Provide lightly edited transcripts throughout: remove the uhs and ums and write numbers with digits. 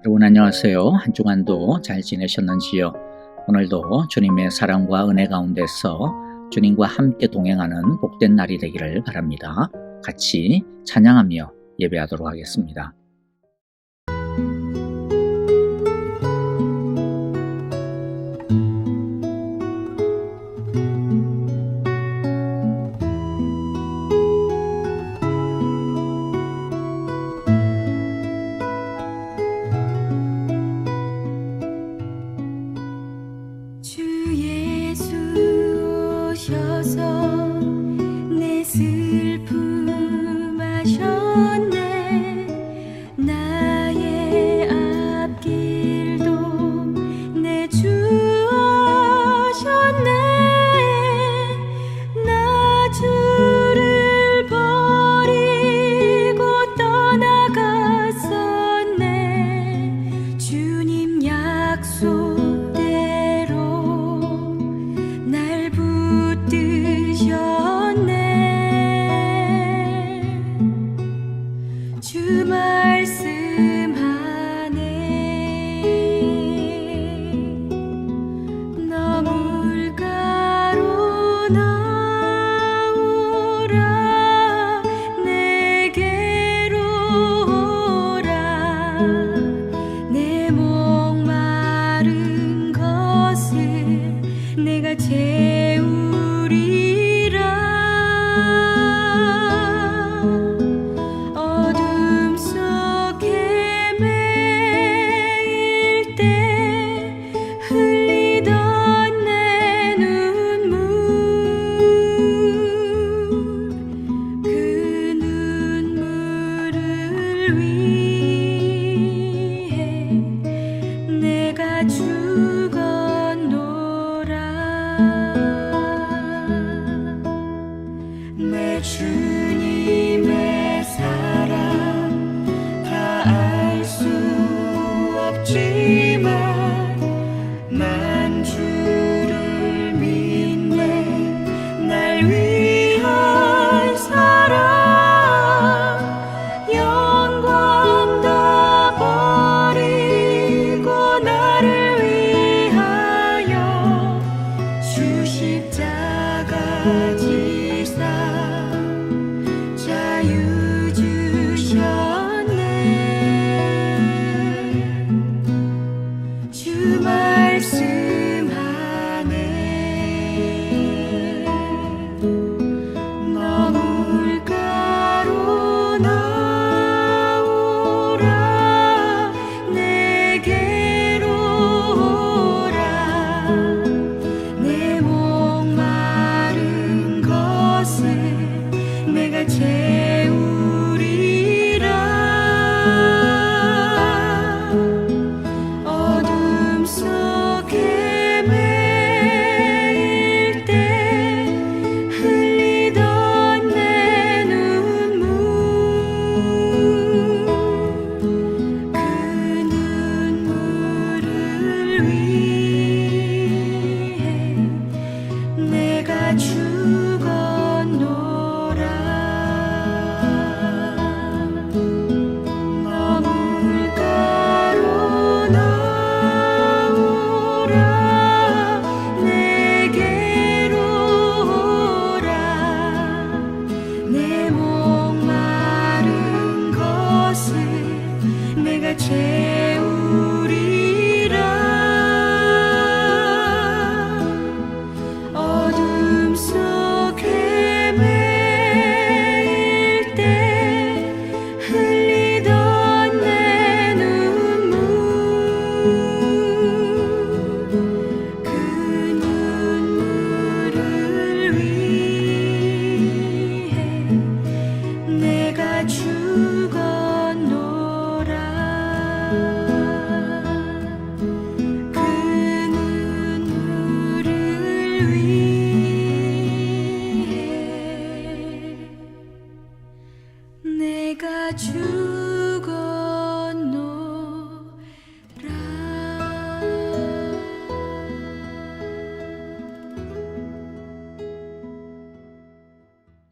여러분 안녕하세요. 한 주간도 잘 지내셨는지요? 오늘도 주님의 사랑과 은혜 가운데서 주님과 함께 동행하는 복된 날이 되기를 바랍니다. 같이 찬양하며 예배하도록 하겠습니다.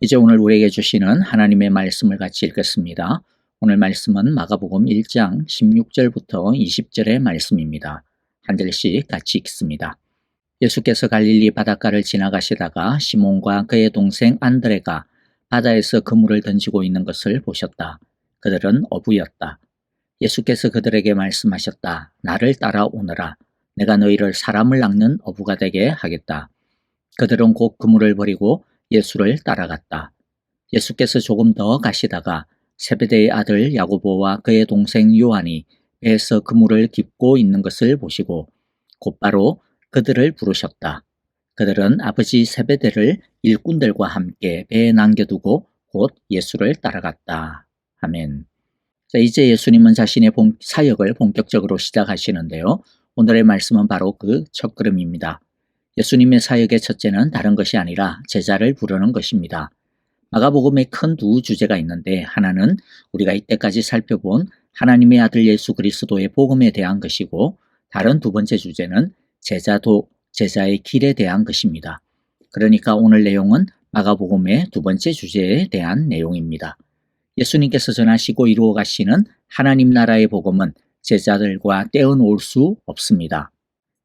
이제 오늘 우리에게 주시는 하나님의 말씀을 같이 읽겠습니다. 오늘 말씀은 마가복음 1장 16절부터 20절의 말씀입니다. 한 절씩 같이 읽습니다. 예수께서 갈릴리 바닷가를 지나가시다가 시몬과 그의 동생 안드레가 바다에서 그물을 던지고 있는 것을 보셨다. 그들은 어부였다. 예수께서 그들에게 말씀하셨다. 나를 따라오너라. 내가 너희를 사람을 낚는 어부가 되게 하겠다. 그들은 곧 그물을 버리고 예수를 따라갔다. 예수께서 조금 더 가시다가 세베대의 아들 야고보와 그의 동생 요한이 배에서 그물을 깁고 있는 것을 보시고 곧바로 그들을 부르셨다. 그들은 아버지 세베대를 일꾼들과 함께 배에 남겨두고 곧 예수를 따라갔다. 아멘. 자, 이제 예수님은 자신의 사역을 본격적으로 시작하시는데요. 오늘의 말씀은 바로 그 첫걸음입니다. 예수님의 사역의 첫째는 다른 것이 아니라 제자를 부르는 것입니다. 마가복음에 큰 두 주제가 있는데 하나는 우리가 이때까지 살펴본 하나님의 아들 예수 그리스도의 복음에 대한 것이고 다른 두 번째 주제는 제자의 길에 대한 것입니다. 그러니까 오늘 내용은 마가복음의 두 번째 주제에 대한 내용입니다. 예수님께서 전하시고 이루어 가시는 하나님 나라의 복음은 제자들과 떼어놓을 수 없습니다.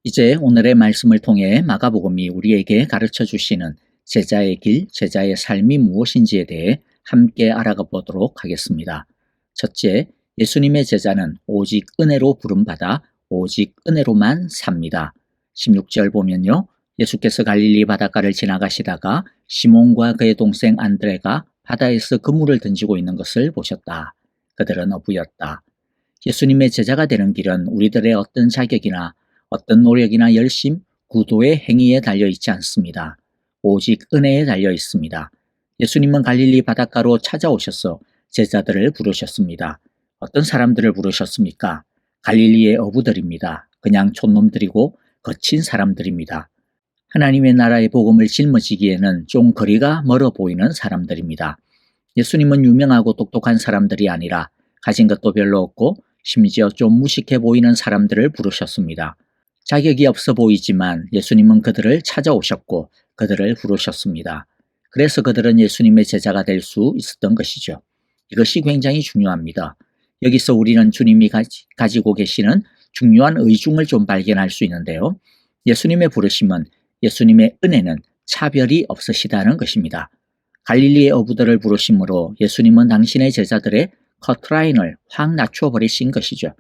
이제 오늘의 말씀을 통해 마가복음이 우리에게 가르쳐 주시는 제자의 길, 제자의 삶이 무엇인지에 대해 함께 알아가 보도록 하겠습니다. 첫째, 예수님의 제자는 오직 은혜로 부름받아 오직 은혜로만 삽니다. 16절 보면요. 예수께서 갈릴리 바닷가를 지나가시다가 시몬과 그의 동생 안드레가 바다에서 그물을 던지고 있는 것을 보셨다. 그들은 어부였다. 예수님의 제자가 되는 길은 우리들의 어떤 자격이나 어떤 노력이나 열심, 구도의 행위에 달려 있지 않습니다. 오직 은혜에 달려 있습니다. 예수님은 갈릴리 바닷가로 찾아오셔서 제자들을 부르셨습니다. 어떤 사람들을 부르셨습니까? 갈릴리의 어부들입니다. 그냥 촌놈들이고 거친 사람들입니다. 하나님의 나라의 복음을 짊어지기에는 좀 거리가 멀어 보이는 사람들입니다. 예수님은 유명하고 똑똑한 사람들이 아니라 가진 것도 별로 없고 심지어 좀 무식해 보이는 사람들을 부르셨습니다. 자격이 없어 보이지만 예수님은 그들을 찾아오셨고 그들을 부르셨습니다. 그래서 그들은 예수님의 제자가 될 수 있었던 것이죠. 이것이 굉장히 중요합니다. 여기서 우리는 주님이 가지고 계시는 중요한 의중을 좀 발견할 수 있는데요. 예수님의 부르심은 예수님의 은혜는 차별이 없으시다는 것입니다. 갈릴리의 어부들을 부르심으로 예수님은 당신의 제자들의 커트라인을 확 낮춰 버리신 것이죠.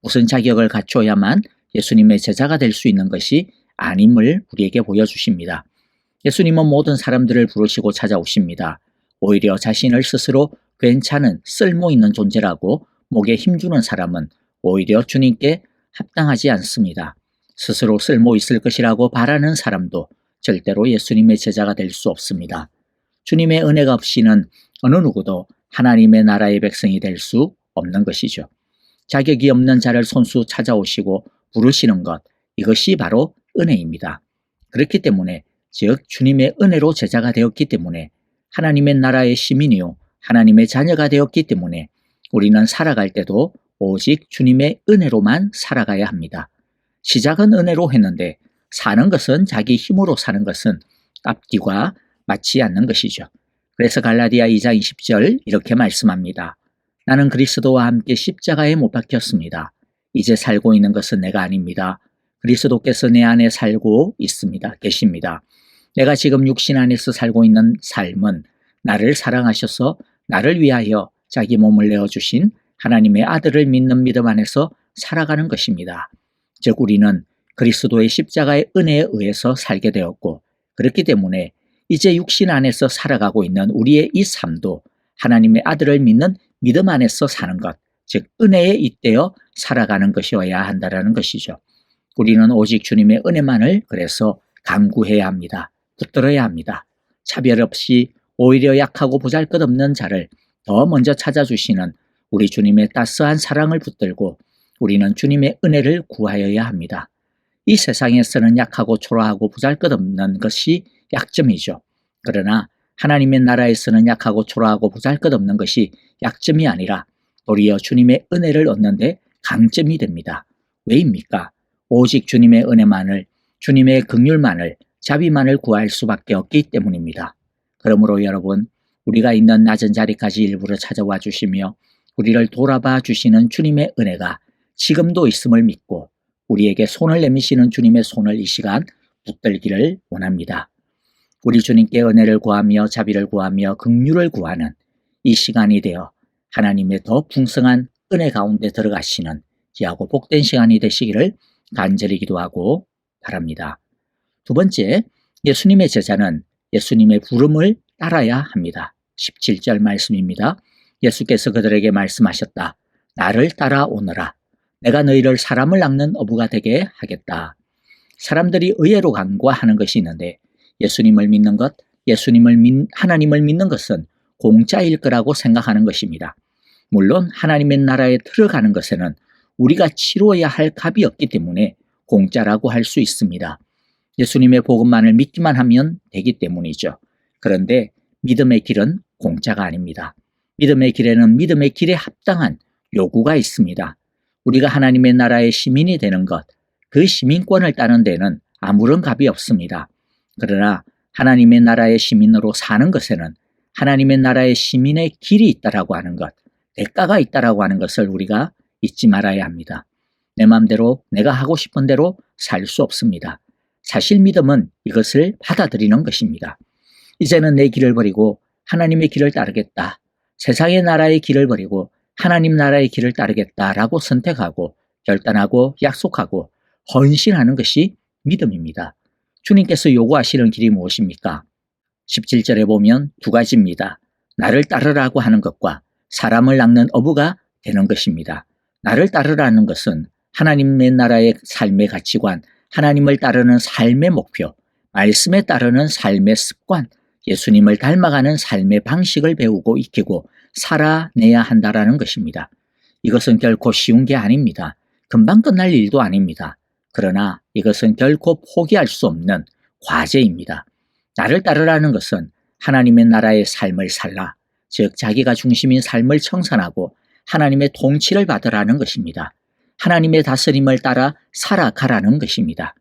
무슨 자격을 갖춰야만 예수님의 제자가 될 수 있는 것이 아님을 우리에게 보여주십니다. 예수님은 모든 사람들을 부르시고 찾아오십니다. 오히려 자신을 스스로 괜찮은 쓸모있는 존재라고 목에 힘주는 사람은 오히려 주님께 합당하지 않습니다. 스스로 쓸모있을 것이라고 바라는 사람도 절대로 예수님의 제자가 될 수 없습니다. 주님의 은혜가 없이는 어느 누구도 하나님의 나라의 백성이 될 수 없는 것이죠. 자격이 없는 자를 손수 찾아오시고 부르시는 것, 이것이 바로 은혜입니다. 그렇기 때문에 즉 주님의 은혜로 제자가 되었기 때문에 하나님의 나라의 시민이요 하나님의 자녀가 되었기 때문에 우리는 살아갈 때도 오직 주님의 은혜로만 살아가야 합니다. 시작은 은혜로 했는데 사는 것은 자기 힘으로 사는 것은 앞뒤가 맞지 않는 것이죠. 그래서 갈라디아 2장 20절 이렇게 말씀합니다. 나는 그리스도와 함께 십자가에 못 박혔습니다. 이제 살고 있는 것은 내가 아닙니다. 그리스도께서 내 안에 살고 계십니다. 내가 지금 육신 안에서 살고 있는 삶은 나를 사랑하셔서 나를 위하여 자기 몸을 내어주신 하나님의 아들을 믿는 믿음 안에서 살아가는 것입니다. 즉 우리는 그리스도의 십자가의 은혜에 의해서 살게 되었고 그렇기 때문에 이제 육신 안에서 살아가고 있는 우리의 이 삶도 하나님의 아들을 믿는 믿음 안에서 사는 것, 즉 은혜에 잇대어 살아가는 것이어야 한다는 것이죠. 우리는 오직 주님의 은혜만을 그래서 간구해야 합니다. 붙들어야 합니다. 차별 없이 오히려 약하고 보잘것없는 자를 더 먼저 찾아주시는 우리 주님의 따스한 사랑을 붙들고 우리는 주님의 은혜를 구하여야 합니다. 이 세상에서는 약하고 초라하고 보잘것없는 것이 약점이죠. 그러나 하나님의 나라에서는 약하고 초라하고 보잘것없는 것이 약점이 아니라 도리어 주님의 은혜를 얻는데 강점이 됩니다. 왜입니까? 오직 주님의 은혜만을, 주님의 긍휼만을, 자비만을 구할 수밖에 없기 때문입니다. 그러므로 여러분, 우리가 있는 낮은 자리까지 일부러 찾아와 주시며 우리를 돌아봐 주시는 주님의 은혜가 지금도 있음을 믿고 우리에게 손을 내미시는 주님의 손을 이 시간 붙들기를 원합니다. 우리 주님께 은혜를 구하며 자비를 구하며 긍휼을 구하는 이 시간이 되어 하나님의 더 풍성한 은혜 가운데 들어가시는 귀하고 복된 시간이 되시기를 간절히 기도하고 바랍니다. 두 번째, 예수님의 제자는 예수님의 부름을 따라야 합니다. 17절 말씀입니다. 예수께서 그들에게 말씀하셨다. 나를 따라오너라. 내가 너희를 사람을 낚는 어부가 되게 하겠다. 사람들이 의외로 간과하는 것이 있는데 예수님을 믿는 것, 하나님을 믿는 것은 공짜일 거라고 생각하는 것입니다. 물론 하나님의 나라에 들어가는 것에는 우리가 치러야 할 값이 없기 때문에 공짜라고 할 수 있습니다. 예수님의 복음만을 믿기만 하면 되기 때문이죠. 그런데 믿음의 길은 공짜가 아닙니다. 믿음의 길에는 믿음의 길에 합당한 요구가 있습니다. 우리가 하나님의 나라의 시민이 되는 것, 그 시민권을 따는 데는 아무런 값이 없습니다. 그러나 하나님의 나라의 시민으로 사는 것에는 하나님의 나라의 시민의 길이 있다라고 하는 것, 대가가 있다라고 하는 것을 우리가 잊지 말아야 합니다. 내 마음대로 내가 하고 싶은 대로 살 수 없습니다. 사실 믿음은 이것을 받아들이는 것입니다. 이제는 내 길을 버리고 하나님의 길을 따르겠다. 세상의 나라의 길을 버리고 하나님 나라의 길을 따르겠다라고 선택하고 결단하고 약속하고 헌신하는 것이 믿음입니다. 주님께서 요구하시는 길이 무엇입니까? 17절에 보면 두 가지입니다. 나를 따르라고 하는 것과 사람을 낚는 어부가 되는 것입니다. 나를 따르라는 것은 하나님의 나라의 삶의 가치관, 하나님을 따르는 삶의 목표, 말씀에 따르는 삶의 습관, 예수님을 닮아가는 삶의 방식을 배우고 익히고 살아내야 한다라는 것입니다. 이것은 결코 쉬운 게 아닙니다. 금방 끝날 일도 아닙니다. 그러나 이것은 결코 포기할 수 없는 과제입니다. 나를 따르라는 것은 하나님의 나라의 삶을 살라, 즉 자기가 중심인 삶을 청산하고 하나님의 통치를 받으라는 것입니다. 하나님의 다스림을 따라 살아가라는 것입니다.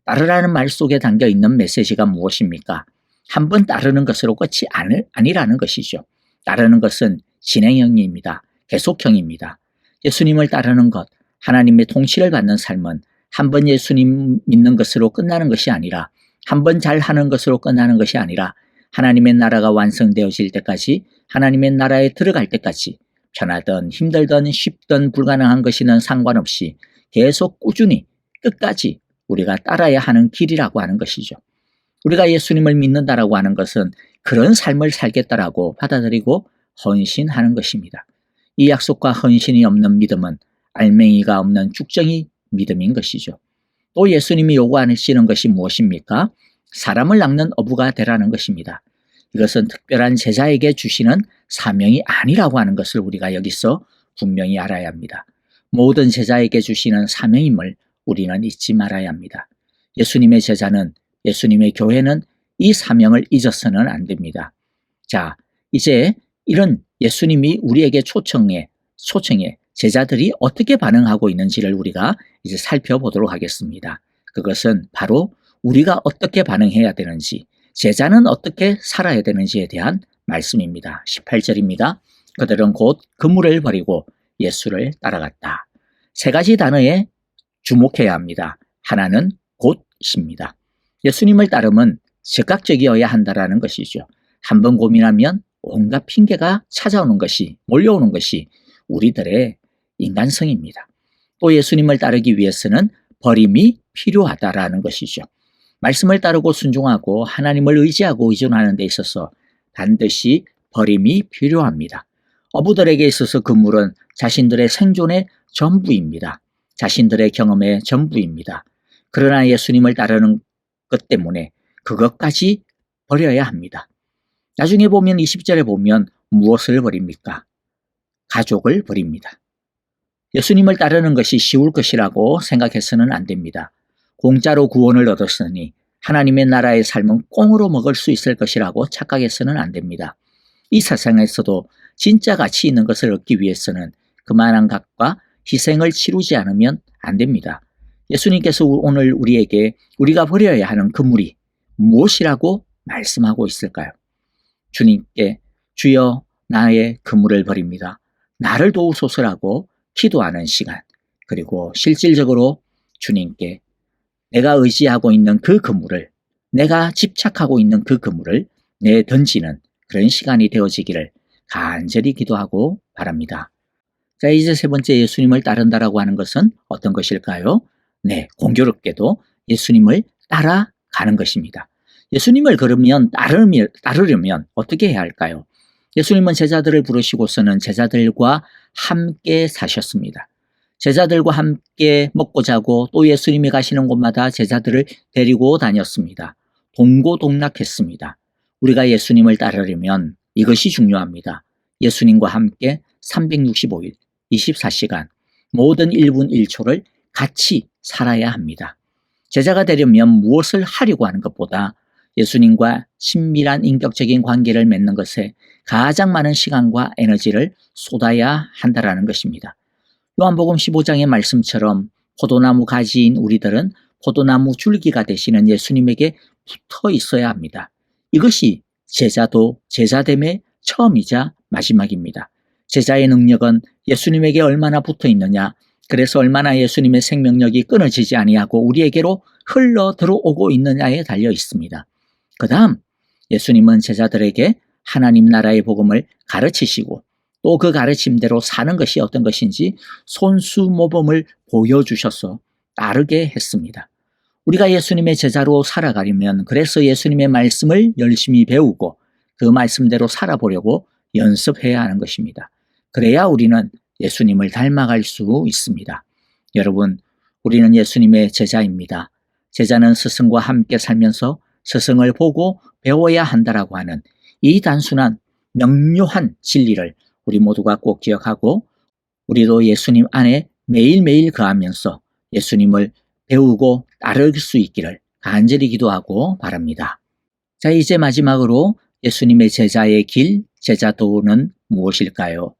따르라는 말 속에 담겨 있는 메시지가 무엇입니까? 한번 따르는 것으로 끝이 아니라는 것이죠. 따르는 것은 진행형입니다. 계속형입니다. 예수님을 따르는 것, 하나님의 통치를 받는 삶은 한번 예수님 믿는 것으로 끝나는 것이 아니라 한번 잘하는 것으로 끝나는 것이 아니라 하나님의 나라가 완성되어질 때까지 하나님의 나라에 들어갈 때까지 편하든 힘들든 쉽든 불가능한 것이는 상관없이 계속 꾸준히 끝까지 우리가 따라야 하는 길이라고 하는 것이죠. 우리가 예수님을 믿는다라고 하는 것은 그런 삶을 살겠다라고 받아들이고 헌신하는 것입니다. 이 약속과 헌신이 없는 믿음은 알맹이가 없는 쭉정이 믿음인 것이죠. 또 예수님이 요구하시는 것이 무엇입니까? 사람을 낚는 어부가 되라는 것입니다. 이것은 특별한 제자에게 주시는 사명이 아니라고 하는 것을 우리가 여기서 분명히 알아야 합니다. 모든 제자에게 주시는 사명임을 우리는 잊지 말아야 합니다. 예수님의 제자는, 예수님의 교회는 이 사명을 잊어서는 안 됩니다. 자, 이제 이런 예수님이 우리에게 초청해 제자들이 어떻게 반응하고 있는지를 우리가 이제 살펴보도록 하겠습니다. 그것은 바로 우리가 어떻게 반응해야 되는지, 제자는 어떻게 살아야 되는지에 대한 말씀입니다. 18절입니다. 그들은 곧 그물을 버리고 예수를 따라갔다. 세 가지 단어에 주목해야 합니다. 하나는 곧입니다. 예수님을 따르면 즉각적이어야 한다라는 것이죠. 한번 고민하면 온갖 핑계가 찾아오는 것이, 몰려오는 것이 우리들의 인간성입니다. 또 예수님을 따르기 위해서는 버림이 필요하다라는 것이죠. 말씀을 따르고 순종하고 하나님을 의지하고 의존하는 데 있어서 반드시 버림이 필요합니다. 어부들에게 있어서 그물은 자신들의 생존의 전부입니다. 자신들의 경험의 전부입니다. 그러나 예수님을 따르는 것 때문에 그것까지 버려야 합니다. 나중에 보면 20절에 보면 무엇을 버립니까? 가족을 버립니다. 예수님을 따르는 것이 쉬울 것이라고 생각해서는 안 됩니다. 공짜로 구원을 얻었으니 하나님의 나라의 삶은 꽁으로 먹을 수 있을 것이라고 착각해서는 안 됩니다. 이 세상에서도 진짜 가치 있는 것을 얻기 위해서는 그만한 값과 희생을 치르지 않으면 안 됩니다. 예수님께서 오늘 우리에게 우리가 버려야 하는 그물이 무엇이라고 말씀하고 있을까요? 주님께 주여 나의 그물을 버립니다. 나를 도우소서라고 기도하는 시간, 그리고 실질적으로 주님께 내가 의지하고 있는 그 그물을, 내가 집착하고 있는 그 그물을 내던지는 그런 시간이 되어지기를 간절히 기도하고 바랍니다. 자, 이제 세 번째 예수님을 따른다라고 하는 것은 어떤 것일까요? 네, 공교롭게도 예수님을 따라가는 것입니다. 예수님을 그러면 따르려면 어떻게 해야 할까요? 예수님은 제자들을 부르시고서는 제자들과 함께 사셨습니다. 제자들과 함께 먹고 자고 또 예수님이 가시는 곳마다 제자들을 데리고 다녔습니다. 동고동락했습니다. 우리가 예수님을 따르려면 이것이 중요합니다. 예수님과 함께 365일 24시간 모든 1분 1초를 같이 살아야 합니다. 제자가 되려면 무엇을 하려고 하는 것보다 예수님과 친밀한 인격적인 관계를 맺는 것에 가장 많은 시간과 에너지를 쏟아야 한다는 것입니다. 요한복음 15장의 말씀처럼 포도나무 가지인 우리들은 포도나무 줄기가 되시는 예수님에게 붙어 있어야 합니다. 이것이 제자도 제자됨의 처음이자 마지막입니다. 제자의 능력은 예수님에게 얼마나 붙어 있느냐, 그래서 얼마나 예수님의 생명력이 끊어지지 아니하고 우리에게로 흘러 들어오고 있느냐에 달려 있습니다. 그 다음 예수님은 제자들에게 하나님 나라의 복음을 가르치시고 또 그 가르침대로 사는 것이 어떤 것인지 손수모범을 보여주셔서 따르게 했습니다. 우리가 예수님의 제자로 살아가려면 그래서 예수님의 말씀을 열심히 배우고 그 말씀대로 살아보려고 연습해야 하는 것입니다. 그래야 우리는 예수님을 닮아갈 수 있습니다. 여러분, 우리는 예수님의 제자입니다. 제자는 스승과 함께 살면서 스승을 보고 배워야 한다라고 하는 이 단순한 명료한 진리를 우리 모두가 꼭 기억하고 우리도 예수님 안에 매일매일 거하면서 예수님을 배우고 따를 수 있기를 간절히 기도하고 바랍니다. 자, 이제 마지막으로 예수님의 제자의 길, 제자도는 무엇일까요?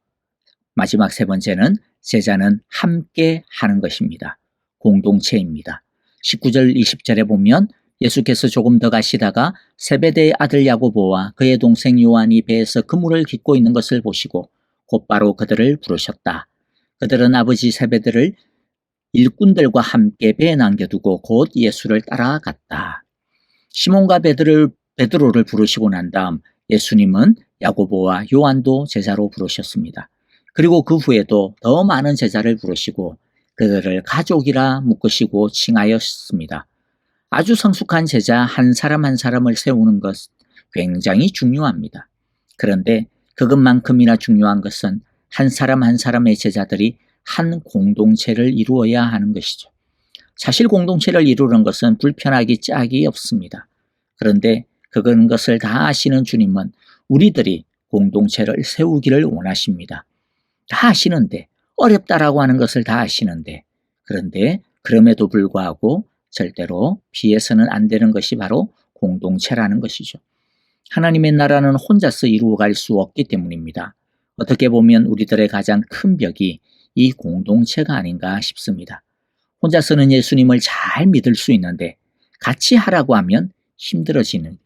마지막 세 번째는 제자는 함께 하는 것입니다. 공동체입니다. 19절 20절에 보면 예수께서 조금 더 가시다가 세베대의 아들 야고보와 그의 동생 요한이 배에서 그물을 깃고 있는 것을 보시고 곧바로 그들을 부르셨다. 그들은 아버지 세베대를 일꾼들과 함께 배에 남겨두고 곧 예수를 따라갔다. 시몬과 베드로를 부르시고 난 다음 예수님은 야고보와 요한도 제자로 부르셨습니다. 그리고 그 후에도 더 많은 제자를 부르시고 그들을 가족이라 묶으시고 칭하였습니다. 아주 성숙한 제자 한 사람 한 사람을 세우는 것 굉장히 중요합니다. 그런데 그것만큼이나 중요한 것은 한 사람 한 사람의 제자들이 한 공동체를 이루어야 하는 것이죠. 사실 공동체를 이루는 것은 불편하기 짝이 없습니다. 그런데 그것을 다 아시는 주님은 우리들이 공동체를 세우기를 원하십니다. 다 아시는데, 어렵다라고 하는 것을 다 아시는데, 그런데 그럼에도 불구하고 절대로 피해서는 안 되는 것이 바로 공동체라는 것이죠. 하나님의 나라는 혼자서 이루어갈 수 없기 때문입니다. 어떻게 보면 우리들의 가장 큰 벽이 이 공동체가 아닌가 싶습니다. 혼자서는 예수님을 잘 믿을 수 있는데 같이 하라고 하면 힘들어지는,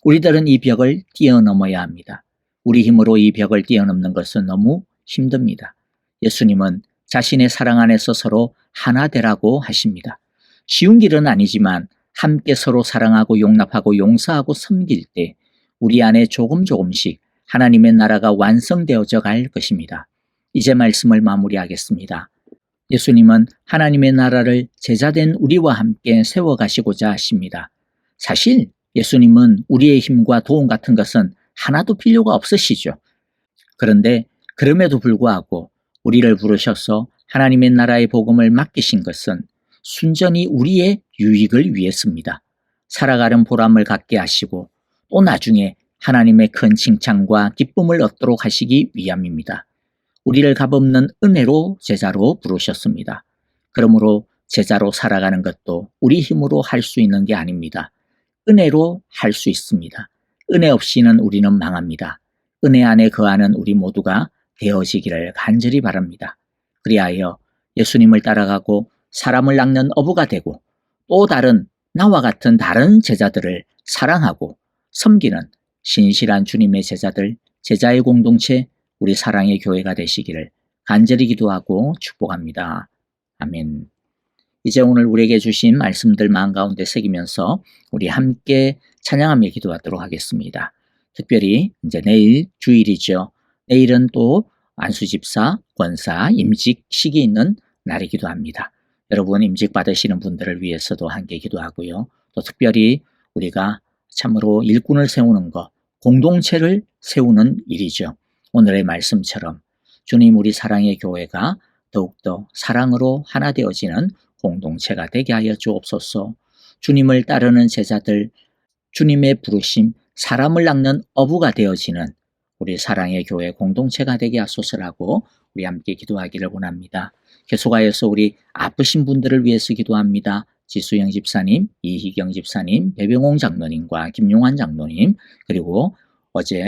우리들은 이 벽을 뛰어넘어야 합니다. 우리 힘으로 이 벽을 뛰어넘는 것은 너무 힘듭니다. 예수님은 자신의 사랑 안에서 서로 하나 되라고 하십니다. 쉬운 길은 아니지만 함께 서로 사랑하고 용납하고 용서하고 섬길 때 우리 안에 조금씩 하나님의 나라가 완성되어져 갈 것입니다. 이제 말씀을 마무리하겠습니다. 예수님은 하나님의 나라를 제자된 우리와 함께 세워가시고자 하십니다. 사실 예수님은 우리의 힘과 도움 같은 것은 하나도 필요가 없으시죠. 그런데 그럼에도 불구하고 우리를 부르셔서 하나님의 나라의 복음을 맡기신 것은 순전히 우리의 유익을 위해서입니다. 살아가는 보람을 갖게 하시고 또 나중에 하나님의 큰 칭찬과 기쁨을 얻도록 하시기 위함입니다. 우리를 값없는 은혜로 제자로 부르셨습니다. 그러므로 제자로 살아가는 것도 우리 힘으로 할 수 있는 게 아닙니다. 은혜로 할 수 있습니다. 은혜 없이는 우리는 망합니다. 은혜 안에 거하는 우리 모두가 되어지기를 간절히 바랍니다. 그리하여 예수님을 따라가고 사람을 낚는 어부가 되고 또 다른 나와 같은 다른 제자들을 사랑하고 섬기는 신실한 주님의 제자들, 제자의 공동체 우리 사랑의 교회가 되시기를 간절히 기도하고 축복합니다. 아멘. 이제 오늘 우리에게 주신 말씀들 마음 가운데 새기면서 우리 함께 찬양하며 기도하도록 하겠습니다. 특별히 이제 내일 주일이죠. 내일은 또 안수집사, 권사, 임직식이 있는 날이기도 합니다. 여러분 임직 받으시는 분들을 위해서도 함께 기도하고요. 또 특별히 우리가 참으로 일꾼을 세우는 것, 공동체를 세우는 일이죠. 오늘의 말씀처럼 주님 우리 사랑의 교회가 더욱더 사랑으로 하나 되어지는 공동체가 되게 하여 주옵소서. 주님을 따르는 제자들, 주님의 부르심, 사람을 낚는 어부가 되어지는 우리 사랑의 교회 공동체가 되게 하소서라고 우리 함께 기도하기를 원합니다. 계속하여서 우리 아프신 분들을 위해서 기도합니다. 지수영 집사님, 이희경 집사님, 배병홍 장로님과 김용환 장로님, 그리고 어제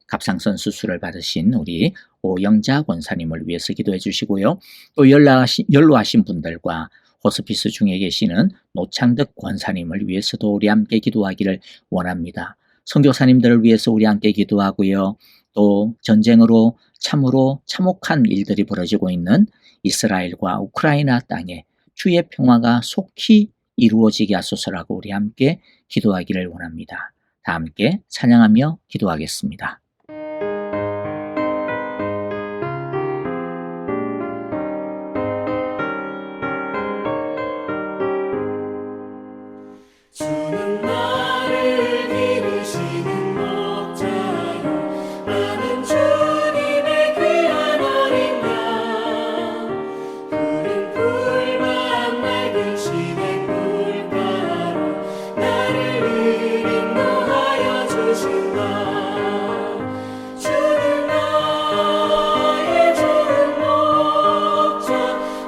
갑상선 수술을 받으신 우리 오영자 권사님을 위해서 기도해 주시고요. 또 연로하신 분들과 호스피스 중에 계시는 노창득 권사님을 위해서도 우리 함께 기도하기를 원합니다. 선교사님들을 위해서 우리 함께 기도하고요. 또 전쟁으로 참으로 참혹한 일들이 벌어지고 있는 이스라엘과 우크라이나 땅에 주의 평화가 속히 이루어지게 하소서라고 우리 함께 기도하기를 원합니다. 다 함께 찬양하며 기도하겠습니다. 주는 나를 기르시는 목자요 나는 주님의 귀한 어린 양 푸른 풀만 맑으시는 물가로 나를 인도하여 주신다. 주는 나의 좋은 목자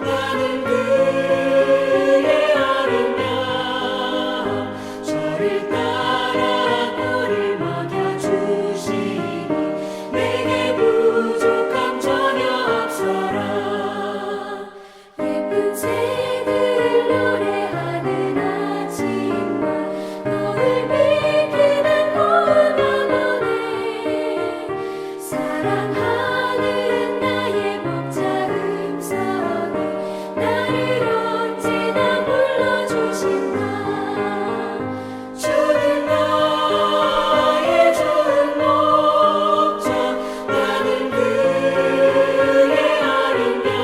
나는 그의 어린 양 저를 따라 꿀을 먹여주시니 내게 부족함 전혀 없어라. 예쁜 새들 노래하는 아침과 너를 비키는 고운 영혼에 사랑하는 나의 목자 음성이 나를 언제나 불러주신다. 주는 나의 좋은 목자 나는 그의 어린 양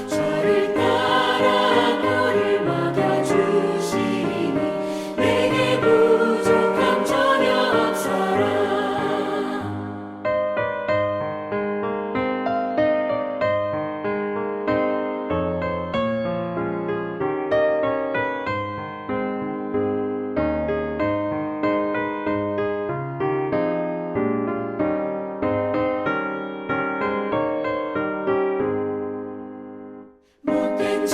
저를 따라 꿀을 먹여주시니 내게 부족함 전혀 없어라. 못된